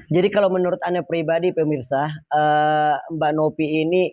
Jadi kalau menurut Anda pribadi pemirsa, Mbak Nopi ini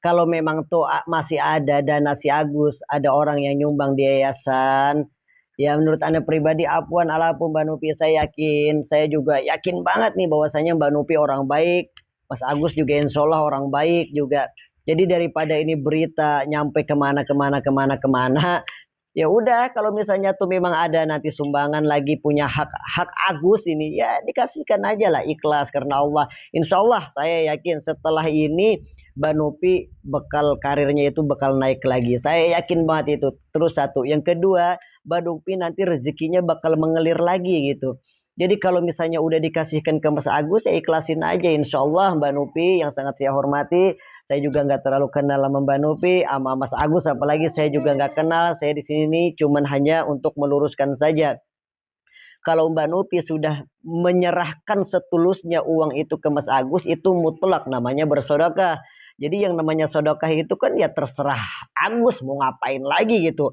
kalau memang tuh masih ada dana si Agus, ada orang yang nyumbang di yayasan, ya menurut Anda pribadi apuan alapun Mbak Nopi, saya juga yakin banget nih bahwasanya Mbak Nopi orang baik, Mas Agus juga insya Allah orang baik juga. Jadi daripada ini berita nyampe kemana kemana kemana kemana, ya udah kalau misalnya tuh memang ada nanti sumbangan lagi punya hak hak Agus ini ya dikasihkan aja lah ikhlas karena Allah. Insya Allah saya yakin setelah ini Mbak Nopi bekal karirnya itu bakal naik lagi. Saya yakin banget itu. Terus satu, yang kedua Mbak Nopi nanti rezekinya bakal mengalir lagi gitu. Jadi kalau misalnya udah dikasihkan ke Mas Agus ya ikhlasin aja, insya Allah Mbak Nopi yang sangat saya hormati. Saya juga nggak terlalu kenal sama Mbak Nopi, sama Mas Agus apalagi saya juga nggak kenal. Saya di sini nih cuman hanya untuk meluruskan saja. Kalau Mbak Nopi sudah menyerahkan setulusnya uang itu ke Mas Agus, itu mutlak namanya bersedekah. Jadi yang namanya sedekah itu kan ya terserah Agus mau ngapain lagi gitu.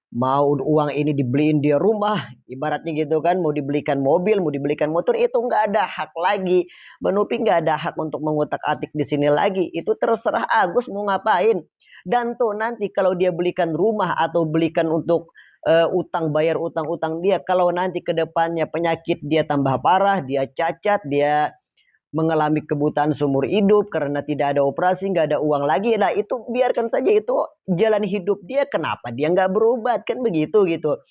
Mau uang ini dibeliin dia rumah, ibaratnya gitu kan, mau dibelikan mobil, mau dibelikan motor, itu nggak ada hak lagi. Mbak Nopi nggak ada hak untuk mengutak-atik di sini lagi. Itu terserah Agus mau ngapain. Dan tuh nanti kalau dia belikan rumah atau belikan untuk utang, bayar utang-utang dia, kalau nanti ke depannya penyakit dia tambah parah, dia cacat, dia mengalami kebutaan seumur hidup karena tidak ada operasi, nggak ada uang lagi. Nah itu biarkan saja, itu jalan hidup dia. Kenapa dia nggak berobat kan begitu gitu.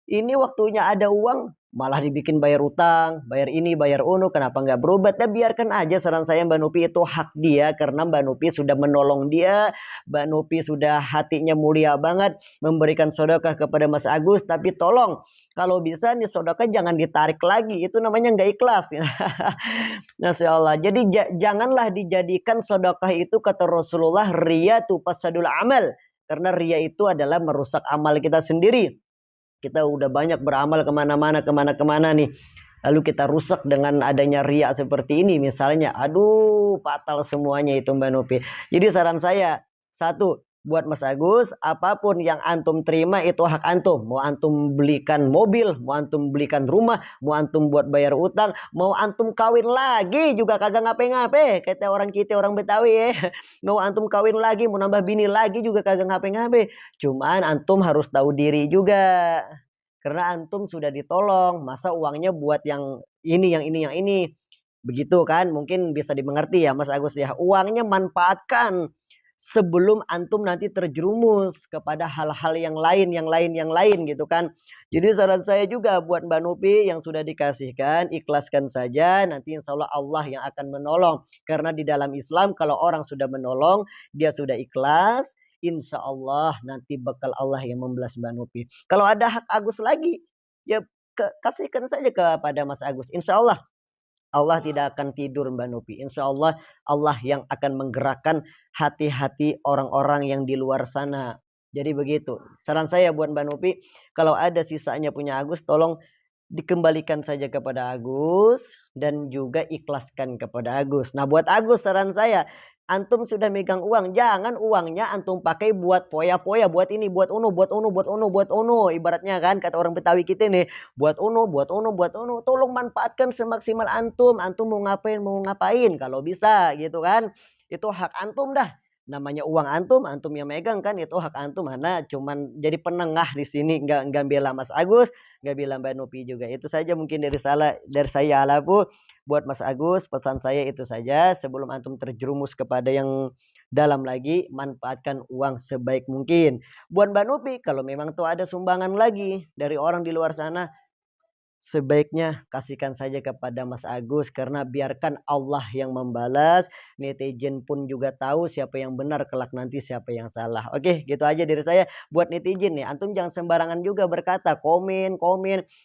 Ini waktunya ada uang malah dibikin bayar utang, bayar ini, bayar unu. Kenapa nggak berobat? Ya biarkan aja, saran saya Mbak Nopi, itu hak dia karena Mbak Nopi sudah menolong dia. Mbak Nopi sudah hatinya mulia banget memberikan sedekah kepada Mas Agus. Tapi tolong kalau bisa nih sedekah jangan ditarik lagi, itu namanya nggak ikhlas. Masya Allah. Jadi janganlah dijadikan sedekah itu, kata Rasulullah, riya tu pasadul amal. Karena riya itu adalah merusak amal kita sendiri. Kita udah banyak beramal kemana-mana, kemana-kemana nih. Lalu kita rusak dengan adanya riak seperti ini misalnya. Aduh, fatal semuanya itu Mbak Nopi. Jadi saran saya, satu, buat Mas Agus, apapun yang antum terima itu hak antum. Mau antum belikan mobil, mau antum belikan rumah, mau antum buat bayar utang, mau antum kawin lagi juga kagak ngape-ngape. Kata orang kita, orang Betawi ya. Mau antum kawin lagi, mau nambah bini lagi juga kagak ngape-ngape. Cuman antum harus tahu diri juga. Karena antum sudah ditolong, masa uangnya buat yang ini, yang ini, yang ini. Begitu kan? Mungkin bisa dimengerti ya Mas Agus ya. Uangnya manfaatkan sebelum antum nanti terjerumus kepada hal-hal yang lain, yang lain, yang lain gitu kan. Jadi saran saya juga buat Mbak Nopi yang sudah dikasihkan, ikhlaskan saja. Nanti insya Allah Allah yang akan menolong. Karena di dalam Islam kalau orang sudah menolong, dia sudah ikhlas, insya Allah nanti bakal Allah yang membalas Mbak Nopi. Kalau ada hak Agus lagi, ya kasihkan saja kepada Mas Agus. Insya Allah Allah tidak akan tidur Mbak Nopi. Insya Allah Allah yang akan menggerakkan hati-hati orang-orang yang di luar sana. Jadi begitu. Saran saya buat Mbak Nopi, kalau ada sisanya punya Agus, tolong dikembalikan saja kepada Agus dan juga ikhlaskan kepada Agus. Nah buat Agus saran saya, antum sudah megang uang, jangan uangnya antum pakai buat poya-poya, buat ini, buat unu, buat unu, buat unu, buat unu. Ibaratnya kan kata orang Betawi kita nih, buat unu, buat unu, buat unu. Tolong manfaatkan semaksimal antum. Antum mau ngapain, mau ngapain kalau bisa gitu kan. Itu hak antum dah. Namanya uang antum, antum yang megang kan, itu hak antum. Mana cuman jadi penengah di sini, nggak bela Mas Agus, nggak bilang Mbak Nopi juga. Itu saja mungkin dari saya Alapu. Buat Mas Agus, pesan saya itu saja. Sebelum antum terjerumus kepada yang dalam lagi, manfaatkan uang sebaik mungkin. Buat Mbak Nopi, kalau memang tuh ada sumbangan lagi dari orang di luar sana, sebaiknya kasihkan saja kepada Mas Agus, karena biarkan Allah yang membalas. Netizen pun juga tahu siapa yang benar kelak nanti, siapa yang salah. Oke, gitu aja dari saya. Buat netizen nih, antum jangan sembarangan juga berkata, komen.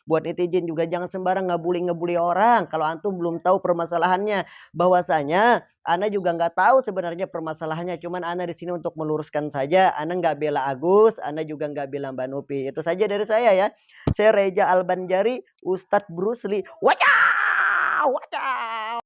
Buat netizen juga jangan sembarang ngebully orang kalau antum belum tahu permasalahannya. Bahwasanya Ana juga nggak tahu sebenarnya permasalahannya. Cuman Ana di sini untuk meluruskan saja. Ana nggak bela Agus, Ana juga nggak bela Mbak Nopi. Itu saja dari saya ya. Saya Reza Albanjari, Ustadz Bruce Lee. Wajah! Wajah!